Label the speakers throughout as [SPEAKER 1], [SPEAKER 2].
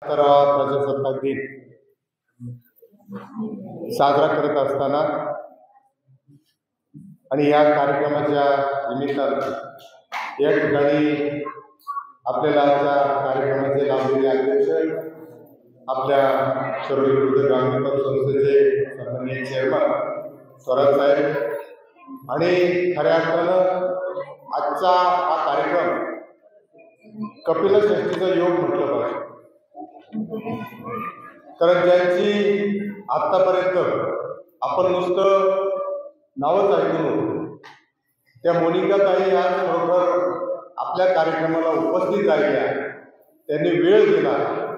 [SPEAKER 1] प्रजासत्ताक दिन साजरा करत असताना आणि या कार्यक्रमाच्या निमित्तानं या ठिकाणी आपल्याला आजच्या कार्यक्रमाचे लाभलेले अध्यक्ष, आपल्या सर्वविरुद्ध ग्रामीण संस्थेचे सन्माननीय चेअरमन स्वराज साहेब आणि खऱ्या अर्थानं आजचा हा कार्यक्रम कपिलषष्ठीचा योग म्हटलं पाहिजे. कारण ज्यांची आत्तापर्यंत आपण नुसतं नावच ऐकून होतो, त्या मोनिकाताई आज खरोखर आपल्या कार्यक्रमाला उपस्थित राहिल्या, त्यांनी वेळ दिला.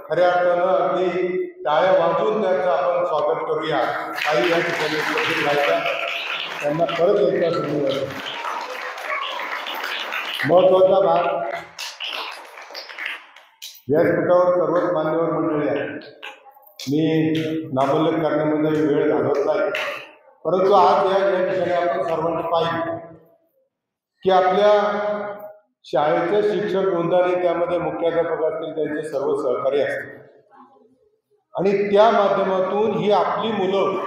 [SPEAKER 1] खऱ्या अर्थानं अगदी टाळ्या वाजवून त्यांचं आपण स्वागत करूया. काही या ठिकाणी उपस्थित राहिल्या, त्यांना परत एकदा धन्यवाद. महत्वाचा भाग, व्यासपीठावर सर्वच मान्यवर मंडळी आहेत. मी नामोल्लेख करण्यामध्ये वेळ घालवत नाही, परंतु आज या ठिकाणी आपण सर्वांनी पाहिजे की आपल्या शाळेचे शिक्षक वृंदाने, त्यामध्ये मुख्याध्यापक असतील, त्यांचे सर्व सहकारी असतील आणि त्या माध्यमातून ही आपली मुलं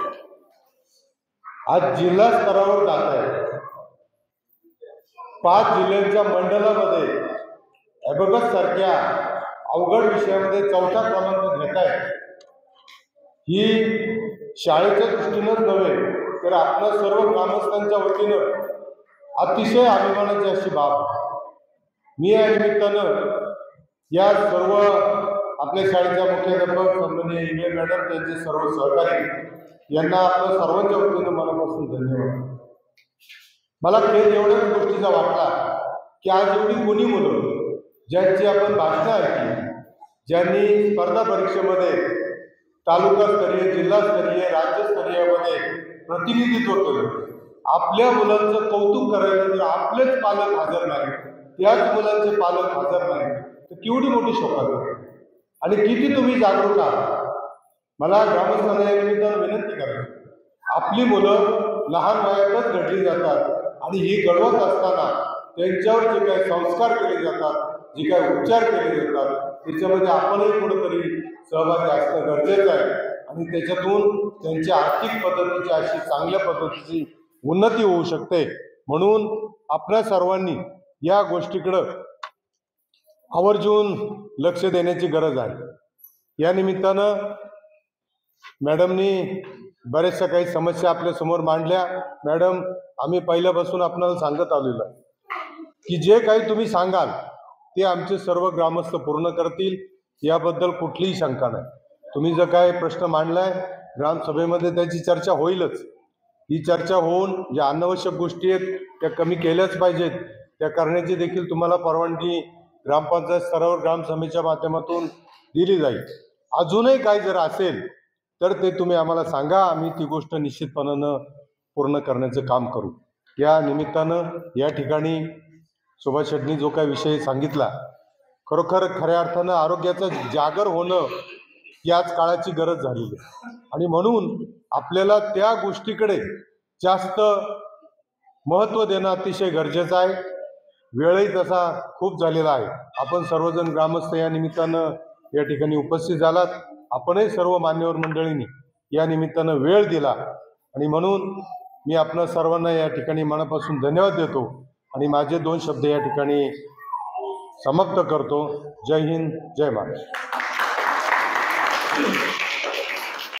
[SPEAKER 1] आज जिल्हा स्तरावर जात आहेत. 5 जिल्ह्यांच्या मंडळामध्ये ॲबॅकस सारख्या अवघड विषयामध्ये 4था क्रमांक घेत आहेत. ही शाळेच्या दृष्टीनंच नव्हे तर आपल्या सर्व ग्रामस्थांच्या वतीनं अतिशय अभिमानाची अशी बाब. मी या निमित्तानं या सर्व आपल्या शाळेच्या मुख्याध्यापक सन्माननीय इंगळे मॅडम, त्यांचे सर्व सहकारी यांना आपल्या सर्वांच्या वतीनं मनापासून धन्यवाद. मला खेळ एवढ्याच गोष्टीचा वाटला की आज एवढी कोणी मुलं ज्यांची आपण भाषणं ऐकली, ज्यांनी स्पर्धा परीक्षेमध्ये तालुकास्तरीय, जिल्हास्तरीय, राज्यस्तरीयमध्ये प्रतिनिधित्व केलं, आपल्या मुलांचं कौतुक करायला जर आपलेच पालक हजर नाही, त्याच मुलांचे पालक हजर नाही, तर केवढी मोठी शोभा आणि किती तुम्ही जागरूक आहात. मला ग्रामस्थांना या निमित्तानं विनंती करायची, आपली मुलं लहान वयातच घडली जातात आणि ही घडवत असताना त्यांच्यावर जे काही संस्कार केले जातात, जे काही उपचार केले जातात, त्याच्यामध्ये आपणही कुठंतरी सहभागी असणं गरजेचं आहे आणि त्याच्यातून त्यांच्या आर्थिक पद्धतीची अशी चांगल्या पद्धतीची उन्नती होऊ शकते. म्हणून आपल्या सर्वांनी या गोष्टीकडं आवर्जून लक्ष देण्याची गरज आहे. या निमित्तानं मॅडमनी बऱ्याचशा काही समस्या आपल्यासमोर मांडल्या. मॅडम, आम्ही पहिल्यापासून आपल्याला सांगत आलेलो आहे की जे काही तुम्ही सांगाल ते आमचे सर्व ग्रामस्थ पूर्ण करतील, याबद्दल कुठलीही शंका नाही. तुम्ही जर काय प्रश्न मांडलाय ग्रामसभेमध्ये त्याची चर्चा होईलच. ही चर्चा होऊन ज्या अनावश्यक गोष्टी आहेत त्या कमी केल्याच पाहिजेत. त्या करण्याची देखील तुम्हाला परवानगी ग्रामपंचायत स्तरावर ग्रामसभेच्या माध्यमातून दिली जाईल. अजूनही काय जर असेल तर ते तुम्ही आम्हाला सांगा, आम्ही ती गोष्ट निश्चितपणानं पूर्ण करण्याचं काम करू. या निमित्तानं या ठिकाणी सुभाष शेट्टींनी जो काही विषय सांगितला, खरोखर खऱ्या अर्थानं आरोग्याचं जागर होणं याच काळाची गरज झालेली आहे आणि म्हणून आपल्याला त्या गोष्टीकडे जास्त महत्त्व देणं अतिशय गरजेचं आहे. वेळही तसा खूप झालेला आहे. आपण सर्वजण ग्रामस्थ या निमित्तानं या ठिकाणी उपस्थित झालात. आपणही सर्व मान्यवर मंडळींनी या निमित्तानं वेळ दिला आणि म्हणून मी आपणा सर्वांना या ठिकाणी मनापासून धन्यवाद देतो आणि माझे 2 शब्द या ठिकाणी समाप्त करतो. जय हिंद, जय महाराष्ट्र.